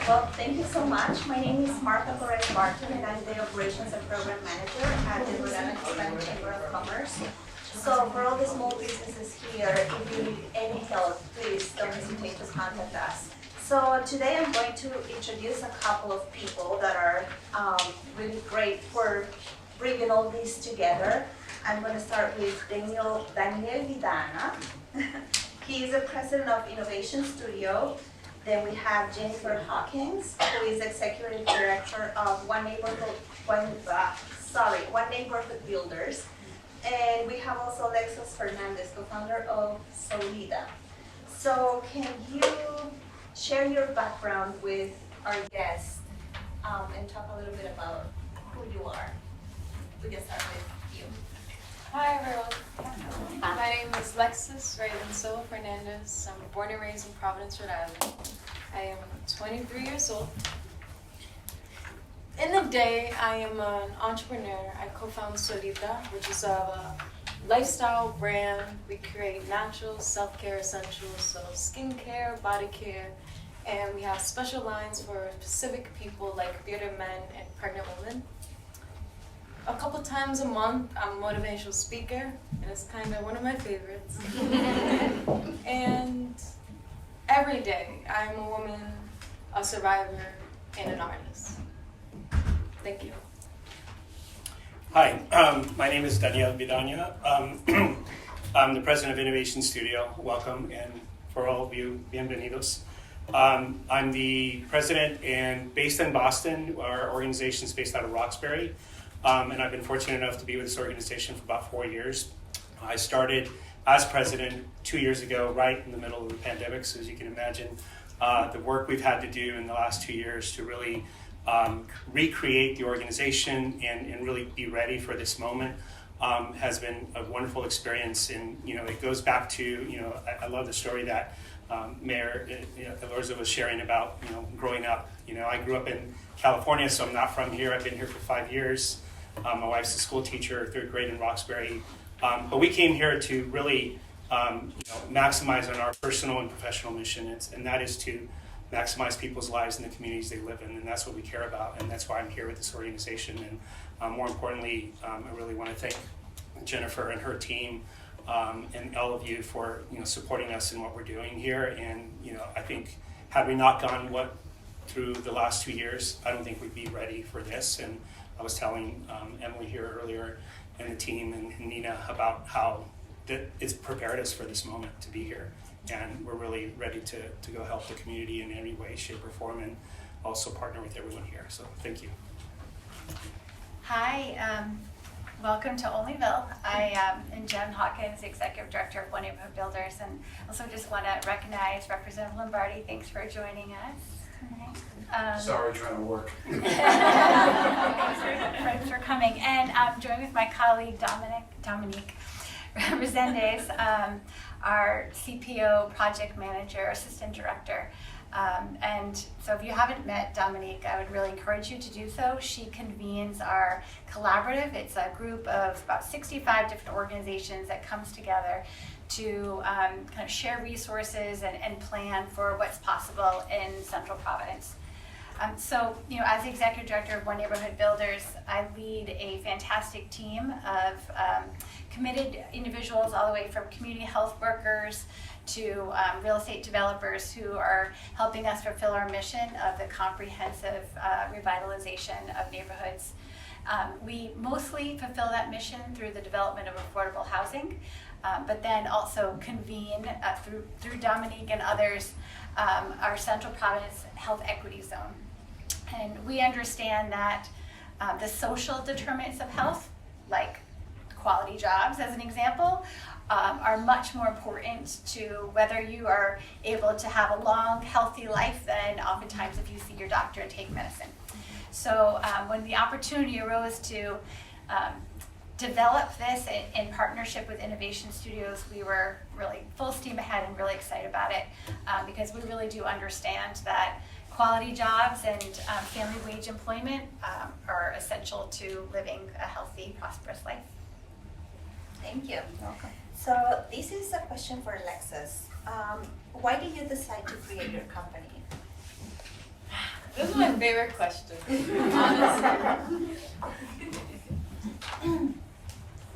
Well, thank you so much. My name is Martha Perez-Barton, and I'm the Operations and Program Manager at the Vidaña Hispanic Chamber of Commerce. So for all the small businesses here, if you need any help, please don't hesitate to contact us. So today I'm going to introduce a couple of people that are really great for bringing all this together. I'm going to start with Daniel Vidanya. He is the president of Innovation Studio. Then we have Jennifer Hawkins, who is executive director of One Neighborhood Builders. And we have also Lexus Fernandez, co-founder of Soulita. So can you share your background with our guest and talk a little bit about who you are? We can start with you. Hi everyone. My name is Lexus Raven Fernandez. I'm born and raised in Providence, Rhode Island. I am 23 years old. In the day, I am an entrepreneur. I co-found Soulita, which is a lifestyle brand. We create natural self-care essentials, so skincare, body care, and we have special lines for specific people like bearded men and pregnant women. A couple times a month, I'm a motivational speaker, and it's kind of one of my favorites. And every day, I'm a woman, a survivor, and an artist. Thank you. Hi, my name is Vidanya. I'm the president of Innovation Studio. Welcome, and for all of you, bienvenidos. I'm the president and based in Boston. Our organization is based out of Roxbury. And I've been fortunate enough to be with this organization for about 4 years. I started as president 2 years ago, right in the middle of the pandemic. So as you can imagine, the work we've had to do in the last 2 years to really recreate the organization and really be ready for this moment has been a wonderful experience. And, it goes back to, I love the story that Mayor Elorza was sharing about, growing up. I grew up in California, so I'm not from here. I've been here for 5 years. My wife's a school teacher, 3rd grade in Roxbury. But we came here to really maximize on our personal and professional mission, and that is to maximize people's lives in the communities they live in, and that's what we care about, and that's why I'm here with this organization. And more importantly, I really want to thank Jennifer and her team and all of you for supporting us in what we're doing here. And I think had we not gone through the last 2 years, I don't think we'd be ready for this. And I was telling Emily here earlier and the team and Nina about how that it's prepared us for this moment to be here. And we're really ready to go help the community in any way, shape, or form, and also partner with everyone here. So thank you. Hi, welcome to Onlyville. I am Jen Hawkins, Executive Director of One Neighborhood Builders, and also just want to recognize Representative Lombardi. Thanks for joining us. Sorry, trying to work. Thanks for coming. And I'm joined with my colleague Dominique Resendez, our CPO project manager, assistant director. And so if you haven't met Dominique, I would really encourage you to do so. She convenes our collaborative. It's a group of about 65 different organizations that comes together to kind of share resources and plan for what's possible in Central Providence. So, as the executive director of One Neighborhood Builders, I lead a fantastic team of committed individuals all the way from community health workers to real estate developers who are helping us fulfill our mission of the comprehensive revitalization of neighborhoods. We mostly fulfill that mission through the development of affordable housing, but then also convene through Dominique and others our Central Providence Health Equity Zone. And we understand that the social determinants of health, like quality jobs as an example, are much more important to whether you are able to have a long, healthy life than oftentimes if you see your doctor and take medicine. So when the opportunity arose to develop this in partnership with Innovation Studios, we were really full steam ahead and really excited about it because we really do understand that quality jobs and family wage employment are essential to living a healthy, prosperous life. Thank you. Welcome. So this is a question for Lexus. Why did you decide to create your company? This is my favorite question, honestly.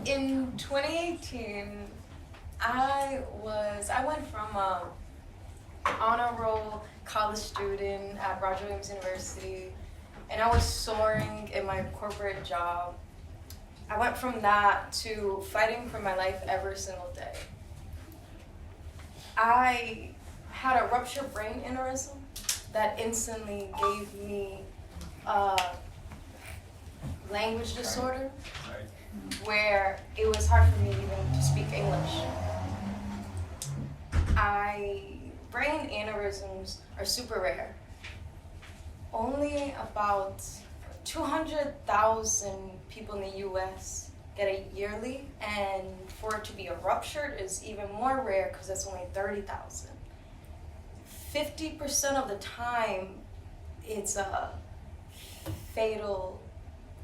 In 2018, I went from a honor roll college student at Roger Williams University, and I was soaring in my corporate job. I went from that to fighting for my life every single day. I had a ruptured brain aneurysm that instantly gave me a language disorder where it was hard for me even to speak English. Brain aneurysms are super rare. Only about 200,000 people in the US get it yearly, and for it to be a ruptured is even more rare because it's only 30,000. 50% of the time, it's a fatal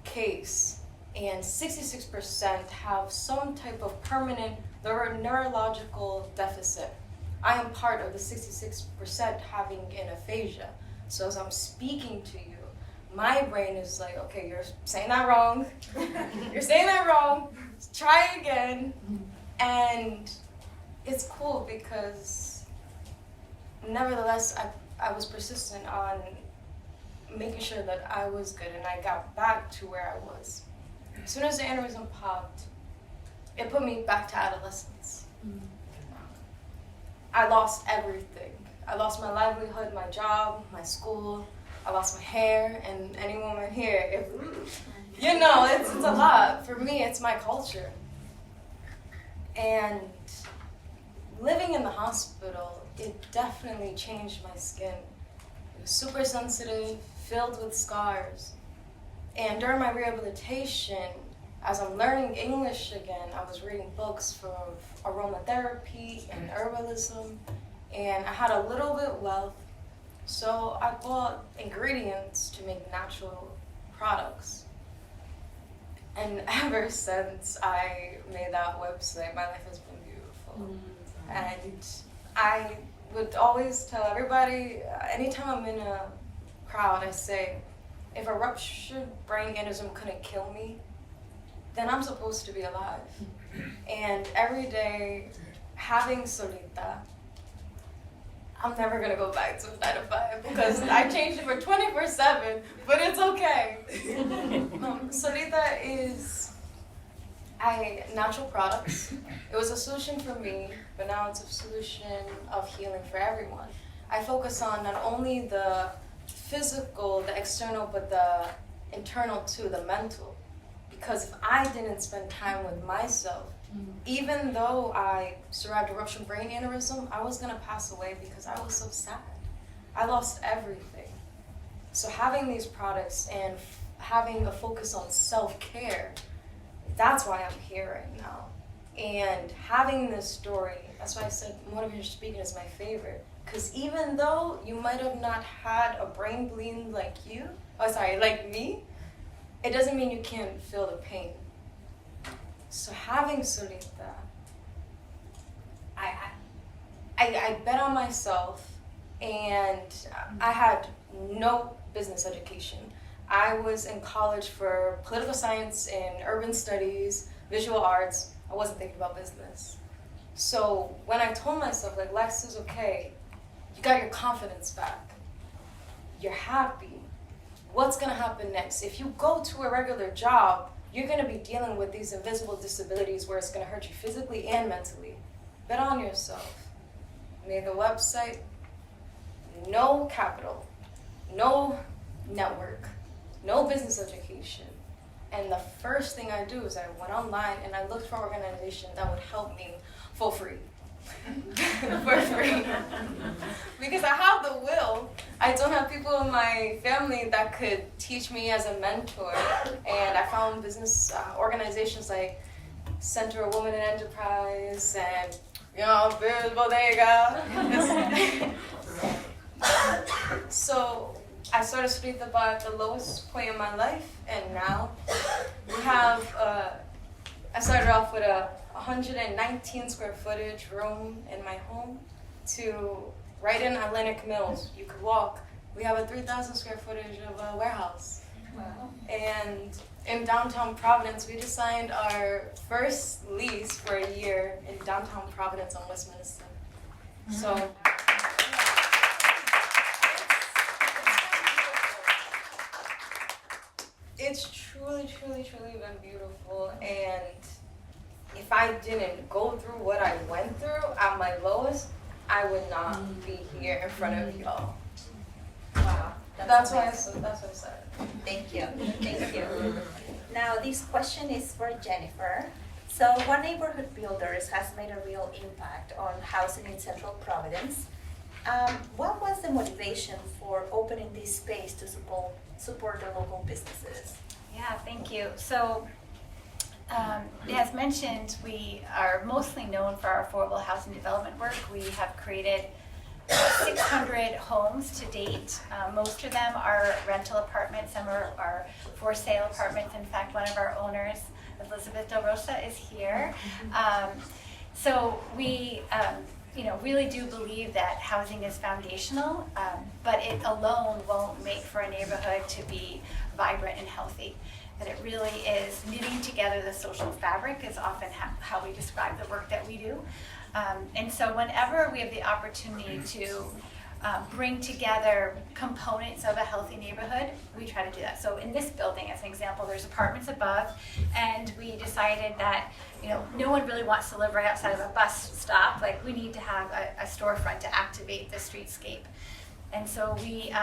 case, and 66% have some type of permanent neurological deficit. I am part of the 66% having an aphasia. So as I'm speaking to you, my brain is like, okay, you're saying that wrong. You're saying that wrong. Try again. And it's cool because nevertheless, I was persistent on making sure that I was good, and I got back to where I was. As soon as the aneurysm popped, it put me back to adolescence. I lost everything. I lost my livelihood, my job, my school. I lost my hair, and any woman here, it's a lot. For me, it's my culture. And living in the hospital, it definitely changed my skin. It was super sensitive, filled with scars. And during my rehabilitation, as I'm learning English again, I was reading books from aromatherapy and herbalism, and I had a little bit of wealth, so I bought ingredients to make natural products. And ever since I made that website, my life has been beautiful. And I would always tell everybody, anytime I'm in a crowd, I say, if a ruptured brain aneurysm couldn't kill me, then I'm supposed to be alive. And every day, having Soulita, I'm never gonna go back to 9 to 5 because I changed it for 24/7, but it's okay. Soulita is natural products. It was a solution for me, but now it's a solution of healing for everyone. I focus on not only the physical, the external, but the internal too, the mental. Because if I didn't spend time with myself, even though I survived a ruptured brain aneurysm, I was gonna pass away because I was so sad. I lost everything. So having these products and having a focus on self-care, that's why I'm here right now. And having this story, that's why I said motivational speaking is my favorite. Because even though you might have not had a brain bleed like me, it doesn't mean you can't feel the pain. So having Soulita, I bet on myself, and I had no business education. I was in college for political science and urban studies, visual arts. I wasn't thinking about business. So when I told myself, like, Lex is okay, you got your confidence back, you're happy, what's gonna happen next? If you go to a regular job, you're gonna be dealing with these invisible disabilities where it's gonna hurt you physically and mentally. Bet on yourself. Made the website, no capital, no network, no business education. And the first thing I do is I went online and I looked for an organization that would help me for free. For free. Because I have the will. I don't have people in my family that could teach me as a mentor. And I found business organizations like Central Women in Enterprise and, Biz Bodega. So I started Soulita at the lowest point in my life, and now we have, I started off with a 119 square footage room in my home to right in Atlantic Mills. You could walk we have a 3,000 square footage of a warehouse. Wow. And in downtown Providence, we just signed our first lease for a year in downtown Providence on Westminster. So. It's truly, truly, truly been beautiful, and if I didn't go through what I went through at my lowest, I would not be here in front of y'all. Wow. That's why I amazing. said. Thank you. Thank you. Now, this question is for Jennifer. So, One Neighborhood Builders has made a real impact on housing in Central Providence. What was the motivation for opening this space to support the local businesses? Yeah, thank you. So, as mentioned, we are mostly known for our affordable housing development work. We have created 600 homes to date. Most of them are rental apartments, some are for sale apartments. In fact, one of our owners, Elizabeth Del Rosa, is here. So we really do believe that housing is foundational, but it alone won't make for a neighborhood to be vibrant and healthy. That it really is knitting together the social fabric is often how we describe the work that we do. And so whenever we have the opportunity to bring together components of a healthy neighborhood, we try to do that. So in this building, as an example, there's apartments above, and we decided that no one really wants to live right outside of a bus stop. Like, we need to have a storefront to activate the streetscape. And so we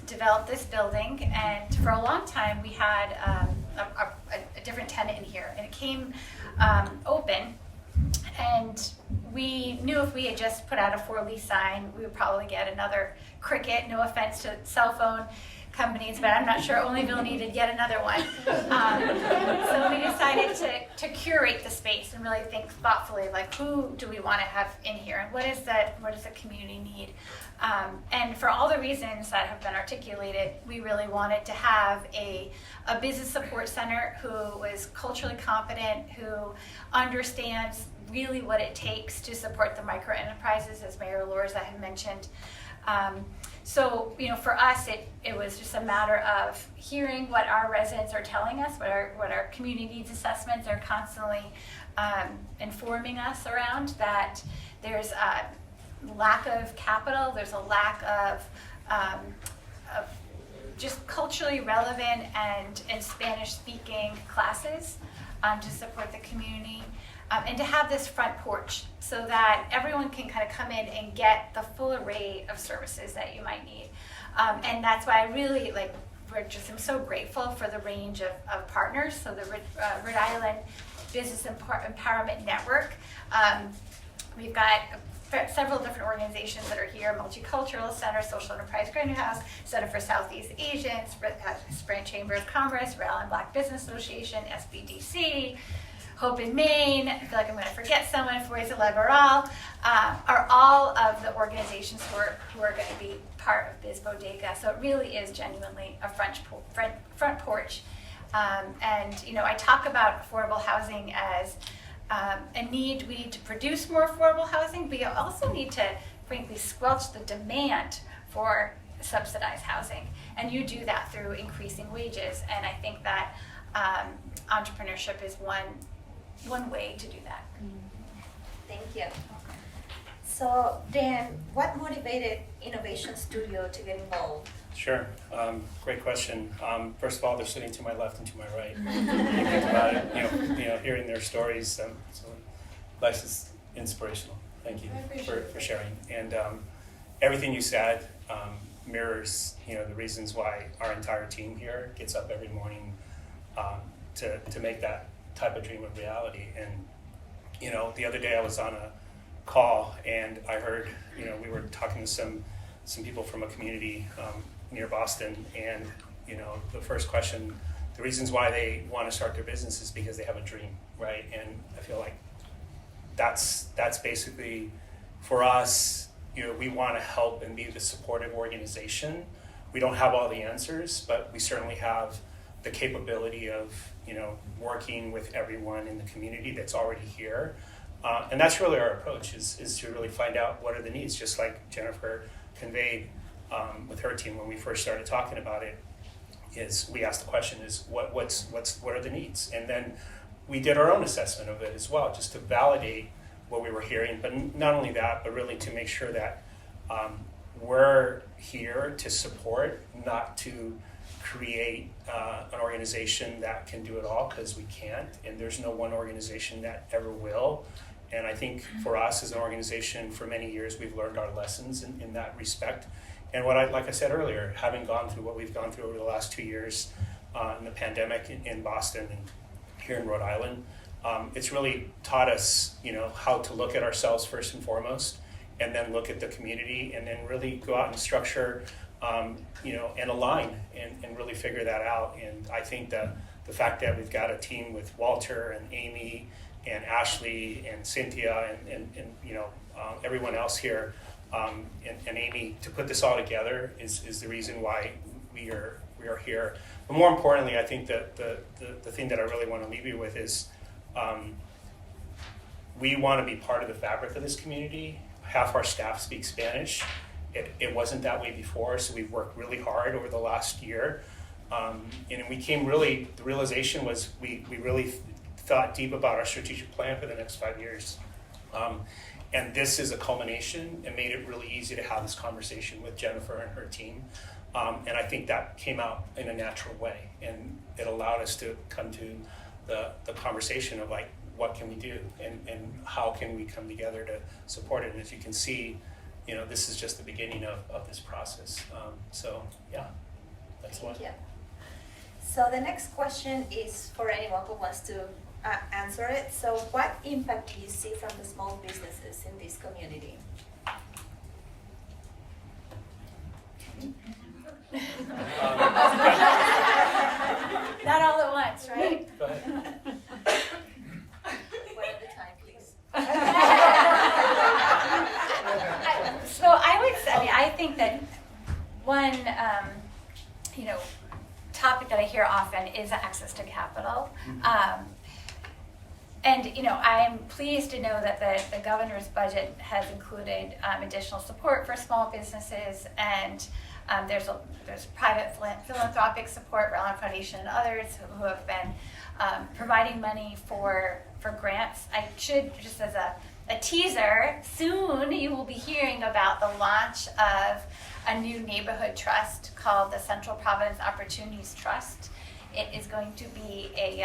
developed this building, and for a long time we had a different tenant in here, and it came open, and we knew if we had just put out a for lease sign, we would probably get another cricket. No offense to cell phone companies, but I'm not sure Olneyville needed yet another one. So we decided to curate the space and really think thoughtfully, like, who do we want to have in here, and what does the community need? And for all the reasons that have been articulated, we really wanted to have a business support center who is culturally competent, who understands really what it takes to support the micro enterprises, as Mayor Lorza had mentioned. So, for us, it was just a matter of hearing what our residents are telling us, what our community needs assessments are constantly informing us around, that there's a lack of capital, there's a lack of just culturally relevant and Spanish-speaking classes to support the community. And to have this front porch so that everyone can kind of come in and get the full array of services that you might need. And that's why I really I'm so grateful for the range of partners. So the Rhode Island Business Empowerment Network. We've got several different organizations that are here: Multicultural Center, Social Enterprise Greenhouse, Center for Southeast Asians, Sprint Chamber of Commerce, Rhode Island Black Business Association, SBDC, Hope in Maine, I feel like I'm going to forget someone, Fuerza Liberal, are all of the organizations who are going to be part of Biz Bodega. So it really is genuinely a front porch. And I talk about affordable housing as a need. We need to produce more affordable housing, but you also need to, frankly, squelch the demand for subsidized housing. And you do that through increasing wages. And I think that entrepreneurship is one way to do that. Thank you. So, Dan, what motivated Innovation Studio to get involved? Sure. Great question. First of all, they're sitting to my left and to my right. You think about it, hearing their stories. So life is inspirational. Thank you for sharing. And everything you said mirrors, the reasons why our entire team here gets up every morning to make that type of dream of reality. And the other day I was on a call and I heard we were talking to some people from a community near Boston, and the first question, the reasons why they want to start their business is because they have a dream, right? And I feel like that's basically for us. We want to help and be the supportive organization. We don't have all the answers, but we certainly have the capability of working with everyone in the community that's already here. And that's really our approach, is to really find out what are the needs, just like Jennifer conveyed. with her team when we first started talking about it, is we asked the question is what are the needs, and then we did our own assessment of it as well, just to validate what we were hearing. But not only that, but really to make sure that we're here to support, not to create an organization that can do it all, because we can't, and there's no one organization that ever will. And I think for us as an organization, for many years, we've learned our lessons in that respect. And like I said earlier, having gone through what we've gone through over the last 2 years in the pandemic in Boston and here in Rhode Island, it's really taught us, how to look at ourselves first and foremost, and then look at the community, and then really go out and structure, and align and really figure that out. And I think that the fact that we've got a team with Walter and Amy and Ashley and Cynthia and everyone else here, and Amy, to put this all together is the reason why we are here. But more importantly, I think that the thing that I really want to leave you with is we want to be part of the fabric of this community. Half our staff speaks Spanish. It wasn't that way before, so we've worked really hard over the last year. And we came the realization was we really thought deep about our strategic plan for the next 5 years. And this is a culmination, and made it really easy to have this conversation with Jennifer and her team. And I think that came out in a natural way, and it allowed us to come to the conversation of like, what can we do, and how can we come together to support it. And as you can see, this is just the beginning of this process. So yeah, that's one. Yeah. So the next question is for anyone who wants to answer it. So what impact do you see from the small businesses in this community? Not all at once, right? Go ahead. One at a time, please. So I would say, I think that one, topic that I hear often is access to capital. And I'm pleased to know that the governor's budget has included additional support for small businesses, and there's private philanthropic support, Round Foundation and others who have been providing money for grants. I should, just as a teaser, soon you will be hearing about the launch of a new neighborhood trust called the Central Providence Opportunities Trust. It is going to be a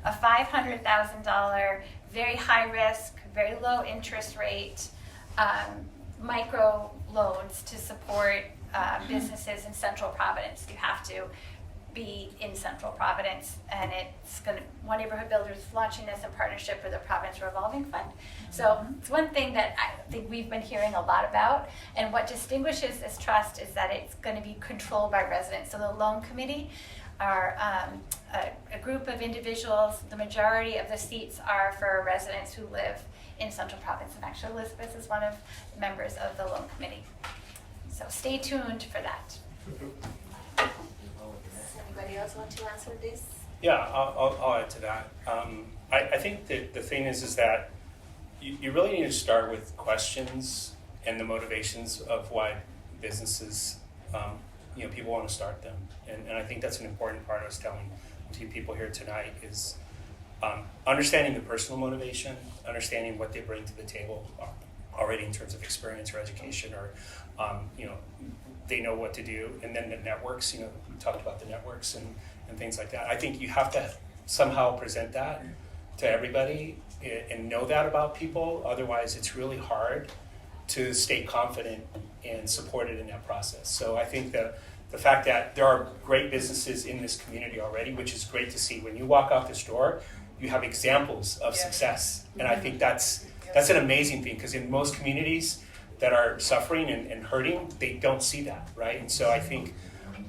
$500,000, very high risk, very low interest rate, micro loans to support businesses in Central Providence. You have to be in Central Providence, and One Neighborhood Builders is launching this in partnership with the Providence Revolving Fund. So it's one thing that I think we've been hearing a lot about, and what distinguishes this trust is that it's going to be controlled by residents. So the loan committee are a group of individuals. The majority of the seats are for residents who live in Central Providence, and actually Elizabeth is one of the members of the loan committee. So stay tuned for that. Does anybody else want to answer this? Yeah, I'll add to that. I think that the thing is that you really need to start with questions and the motivations of why businesses, people want to start them. And I think that's an important part I was telling to people here tonight is understanding the personal motivation, understanding what they bring to the table already in terms of experience or education, or they know what to do. And then the networks, we talked about the networks and things like that. I think you have to somehow present that to everybody and know that about people. Otherwise, it's really hard to stay confident and supported in that process. So I think the fact that there are great businesses in this community already, which is great to see. When you walk out this door, you have examples of success. And I think that's an amazing thing, because in most communities that are suffering and hurting, they don't see that, right? And so I think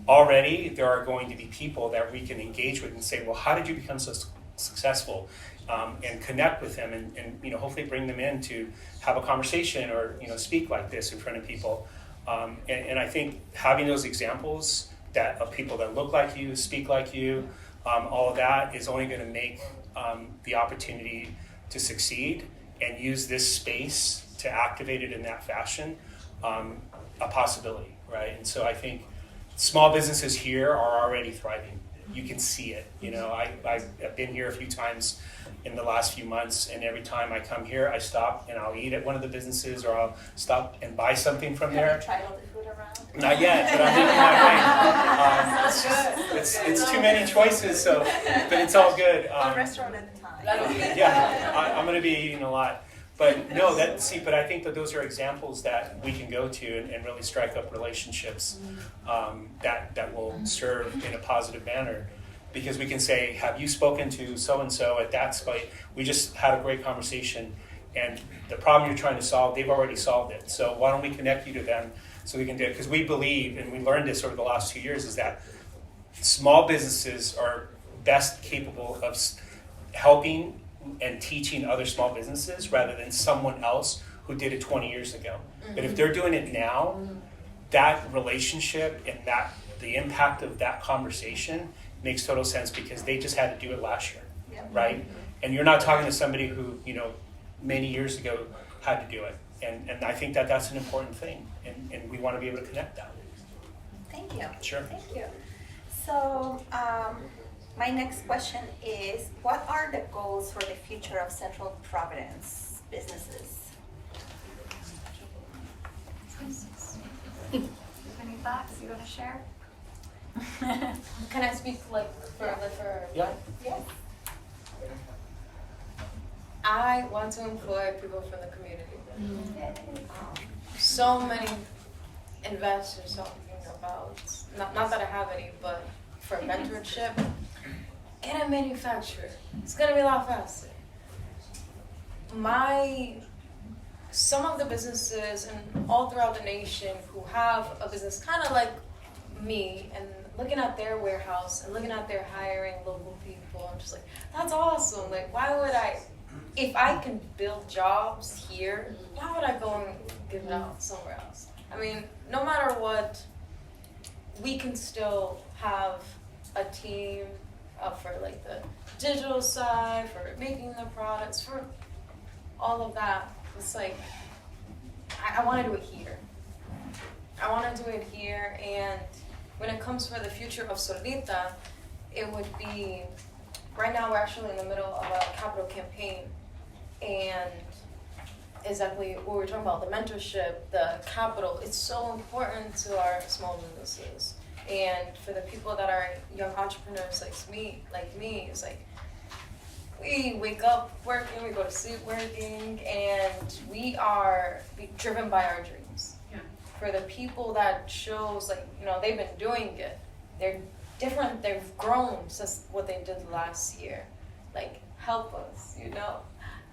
already there are going to be people that we can engage with and say, well, how did you become so successful? And connect with them and hopefully bring them in to have a conversation or speak like this in front of people. And I think having those examples of people that look like you, speak like you, all of that is only going to make the opportunity to succeed, and use this space to activate it in that fashion, a possibility, right? And so I think small businesses here are already thriving. You can see it. You know, I've been here a few times in the last few months, and every time I come here, I stop and I'll eat at one of the businesses, or I'll stop and buy something from there. Have you tried all the food around? Not yet, but I'm making my way. It's too many choices, so but it's all good. One restaurant at a time. Yeah, I'm going to be eating a lot. But no, but I think that those are examples that we can go to and really strike up relationships that will serve in a positive manner. Because we can say, have you spoken to so-and-so at that site? We just had a great conversation, and the problem you're trying to solve, they've already solved it. So why don't we connect you to them so we can do it? Because we believe, and we learned this over the last 2 years, is that small businesses are best capable of helping and teaching other small businesses rather than someone else who did it 20 years ago. Mm-hmm. But if they're doing it now, that relationship and the impact of that conversation makes total sense, because they just had to do it last year, right? And you're not talking to somebody who, many years ago had to do it. And I think that that's an important thing, and we want to be able to connect that. Thank you. Sure. Thank you. So my next question is, what are the goals for the future of Central Providence businesses? Any thoughts you want to share? Can I speak for Yeah. Yes. I want to employ people from the community. So many investors talking about, not that I have any, but for mentorship in a manufacturer. It's gonna be a lot faster. Some of the businesses and all throughout the nation who have a business kind of like me, and looking at their warehouse and looking at their hiring local people, I'm just like, that's awesome. Like, why would if I can build jobs here, why would I go and give it out somewhere else? I mean, no matter what, we can still have a team for like the digital side, for making the products, for all of that. It's like, I want to do it here. And when it comes for the future of Soulita, it would be, right now we're actually in the middle of a capital campaign, and exactly what we're talking about, the mentorship, the capital, it's so important to our small businesses. And for the people that are young entrepreneurs like me, it's like, we wake up working, we go to sleep working, and we are driven by our dreams. Yeah. For the people that shows, they've been doing it, they're different, they've grown since what they did last year. Like, help us,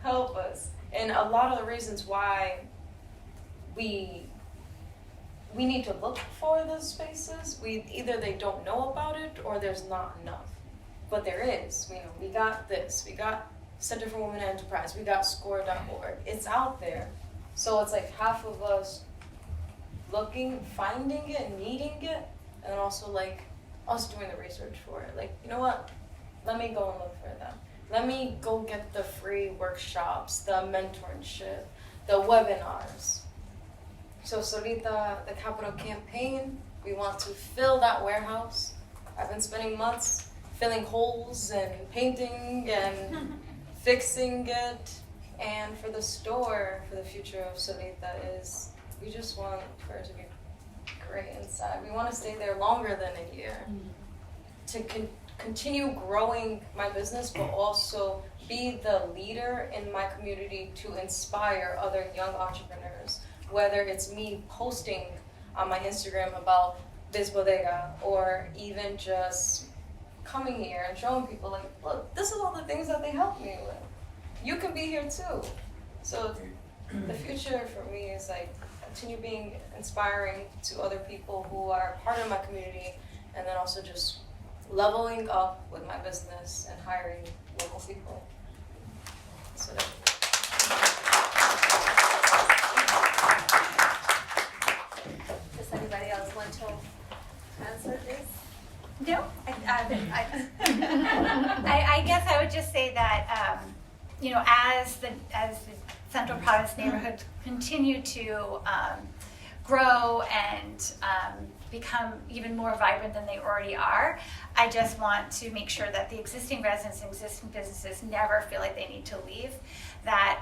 help us. And a lot of the reasons why we need to look for those spaces, either they don't know about it or there's not enough. But there is. We got this. We got Center for Women in Enterprise. We got score.org. It's out there. So it's like half of us looking, finding it, needing it, and then also like us doing the research for it. Like, you know what? Let me go and look for them. Let me go get the free workshops, the mentorship, the webinars. So Soulita, the capital campaign, we want to fill that warehouse. I've been spending months filling holes and painting and fixing it. And for the store, for the future of Soulita is, we just want for it to be great inside. We want to stay there longer than a year to continue growing my business, but also be the leader in my community to inspire other young entrepreneurs. Whether it's me posting on my Instagram about Biz Bodega, or even just coming here and showing people, like, look, this is all the things that they helped me with. You can be here too. So the future for me is like continue being inspiring to other people who are part of my community, and then also just leveling up with my business and hiring local people. So Does anybody else want to answer this? No, I guess I would just say that as the Central Providence neighborhoods continue to grow and become even more vibrant than they already are. I just want to make sure that the existing residents and existing businesses never feel like they need to leave, that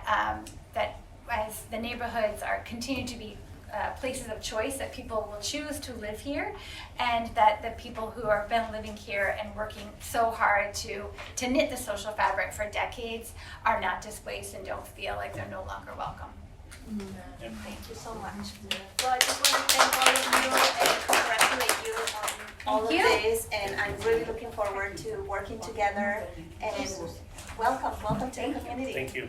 as the neighborhoods are continue to be places of choice, that people will choose to live here, and that the people who have been living here and working so hard to knit the social fabric for decades are not displaced and don't feel like they're no longer welcome. Thank you so much. So I just want to thank all of you and congratulate you on all of this. And I'm really looking forward to working together. And welcome to the community. Thank you.